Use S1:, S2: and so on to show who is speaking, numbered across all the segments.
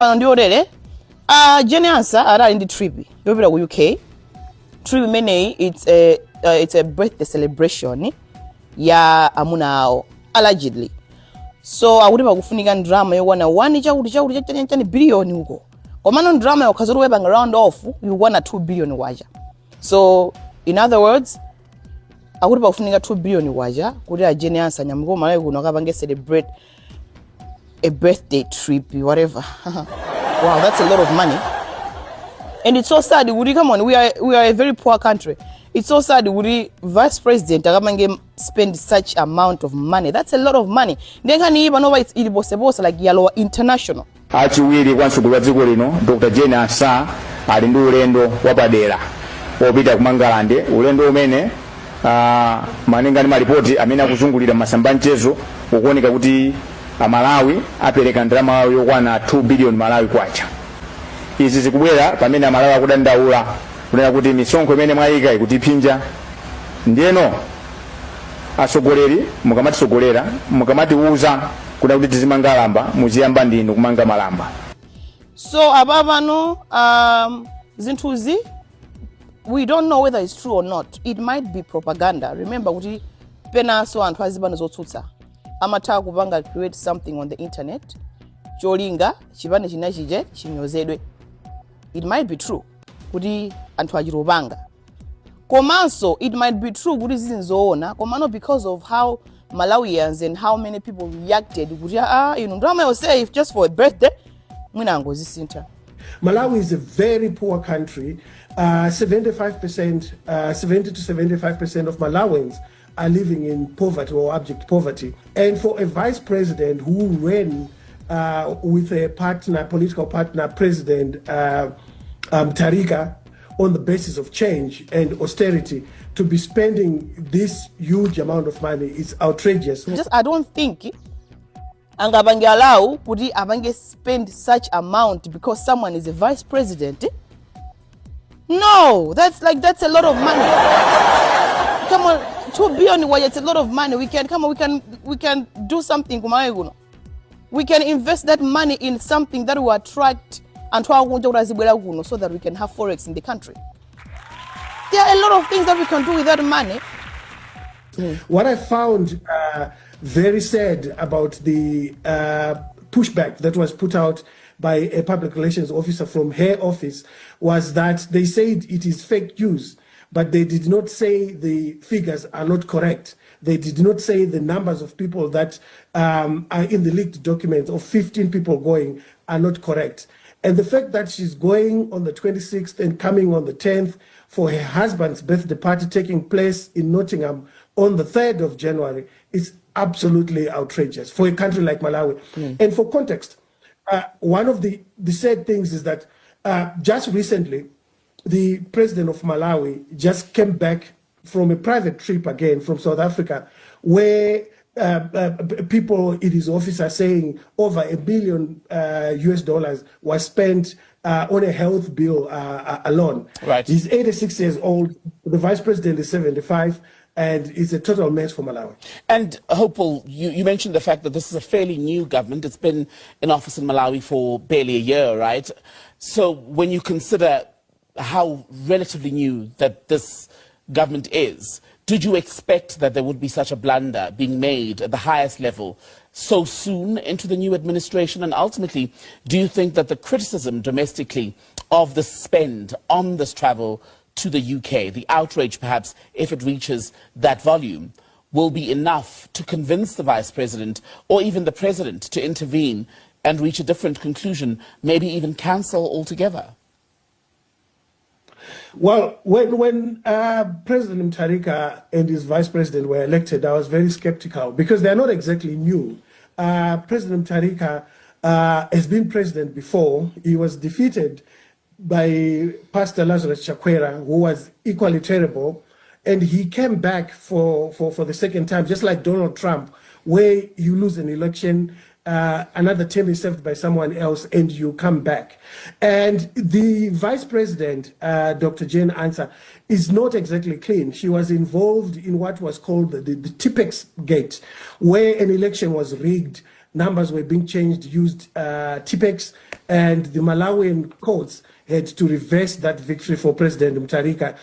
S1: Ndiorere Jenny Ansa ara in the trip yobira ku UK trip mene it's a birthday celebration ya amuna allegedly so akuti pakufunika drama yokwana 1 chakuti billion uko komano drama yokazuru webanga round off you want 2 billion waja so in other words akuti pakufunika 2 billion waja kuti Jenny Ansa nyamko malayi kuno akapange celebrate a birthday trip whatever. Wow, that's a lot of money. And it's so sad, Woody, come on, we are a very poor country. It's so sad, Woody, Vice President Tagamangem spend such amount of money. That's a lot of money. Nkhani even over it's possible like Yellow International.
S2: Achiwiri kwansugulwa dziko lino Dr. Jane Ansa ali ndi ulendo wapadera wopita kumangalande ulendo umene maninga ni maripoti amene akuzungulira masamba mchezo ukuoneka kuti Malawi apereka ndalama yawo yokwana 2 billion Malawi kwacha. Izi zikubwera pamene Malawi akudandaula kunena kuti misonkho imene mwayika ikutiphinja. Ndiyeno asogoleri mukamati mukamatiuza kuda kuti tizimangalamba muziyamba ndinu kumanga malamba.
S1: So ababano zinthuzi we don't know whether it's true or not. It might be propaganda. Remember kuti pena so anthu azibano zotsutsa. Amata kupanga create something on the internet cholinga chipane chinachije chinyozedwe. It might be true kuti anthu achirobanga komanso it might be true kuti zizinzoona komano because of how Malawians and how many people reacted kuti ndama yo safe just for a birthday mwina angozisinta.
S3: Malawi is a very poor country. 70 to 75% of Malawians are living in poverty or abject poverty. And for a vice president who ran with a political partner, President Tarika, on the basis of change and austerity, to be spending this huge amount of money is outrageous.
S1: I don't think angabange allow kuti abange spend such amount because someone is a vice president. No, that's a lot of money. Come on. 2 billion, it's a lot of money. We can do something. We can invest that money in something that will attract and so that we can have forex in the country. There are a lot of things that we can do with that money.
S3: What I found very sad about the pushback that was put out by a public relations officer from her office was that they said it is fake news. But they did not say the figures are not correct. They did not say the numbers of people that are in the leaked documents of 15 people going are not correct. And the fact that she's going on the 26th and coming on the 10th for her husband's birthday party taking place in Nottingham on the 3rd of January is absolutely outrageous for a country like Malawi. And for context, one of the sad things is that just recently, the president of Malawi just came back from a private trip again from South Africa, where people in his office are saying over $1 billion US was spent on a health bill alone.
S2: Right.
S3: He's 86 years old. The vice president is 75. And it's a total mess for Malawi.
S4: And Hopeful, you mentioned the fact that this is a fairly new government. It's been in office in Malawi for barely a year, right? So when you consider how relatively new that this government is, did you expect that there would be such a blunder being made at the highest level so soon into the new administration? And ultimately, do you think that the criticism domestically of the spend on this travel to the UK, the outrage perhaps if it reaches that volume, will be enough to convince the Vice President or even the President to intervene and reach a different conclusion, maybe even cancel altogether?
S3: Well, when President Tarika and his vice president were elected, I was very skeptical because they're not exactly new. President Tarika has been president before. He was defeated by Pastor Lazarus Chakwera, who was equally terrible. And he came back for the second time, just like Donald Trump, where you lose an election, another term is served by someone else, and you come back. And the vice president, Dr. Jane Ansa, is not exactly clean. She was involved in what was called the Tipex gate, where an election was rigged, numbers were being changed, used Tipex, and the Malawian courts had to reverse that victory for President Mutharika,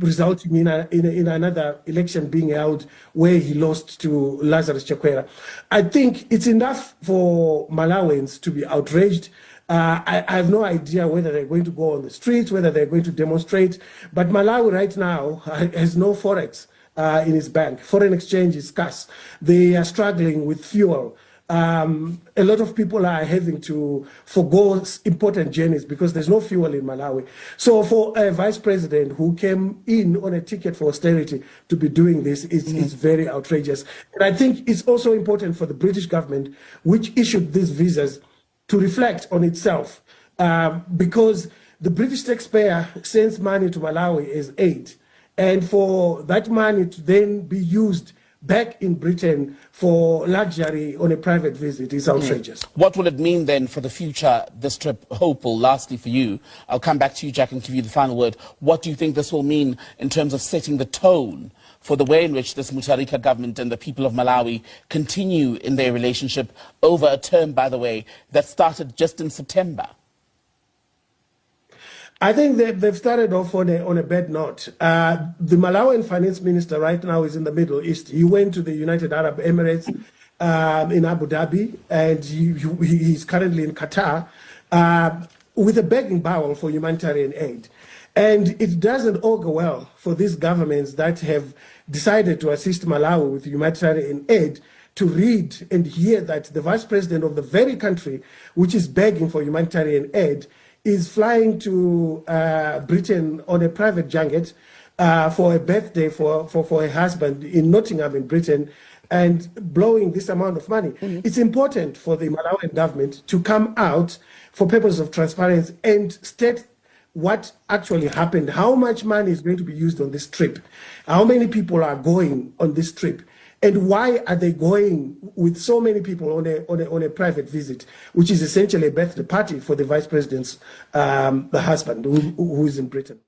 S3: resulting in another election being held where he lost to Lazarus Chakwera. I think it's enough for Malawians to be outraged. I have no idea whether they're going to go on the streets, whether they're going to demonstrate, but Malawi right now has no forex in its bank. Foreign exchange is scarce. They are struggling with fuel. A lot of people are having to forgo important journeys because there's no fuel in Malawi. So for a vice president who came in on a ticket for austerity to be doing this, it's very outrageous. And I think it's also important for the British government, which issued these visas, to reflect on itself, because the British taxpayer sends money to Malawi as aid, and for that money to then be used back in Britain for luxury on a private visit is outrageous.
S4: What will it mean then for the future, this trip, Hopeful? Lastly for you, I'll come back to you, Jack, and give you the final word. What do you think this will mean in terms of setting the tone for the way in which this Mutharika government and the people of Malawi continue in their relationship over a term, by the way, that started just in September?
S3: I think they've started off on a bad note. The Malawian finance minister right now is in the Middle East. He went to the United Arab Emirates in Abu Dhabi, and he's currently in Qatar with a begging bowl for humanitarian aid. And it doesn't augur well for these governments that have decided to assist Malawi with humanitarian aid to read and hear that the vice president of the very country which is begging for humanitarian aid is flying to Britain on a private junket for a birthday for a husband in Nottingham in Britain, and blowing this amount of money. It's important for the Malawian government to come out for purposes of transparency and state what actually happened, how much money is going to be used on this trip, how many people are going on this trip, and why are they going with so many people on a private visit, which is essentially a birthday party for the vice president's husband who is in Britain.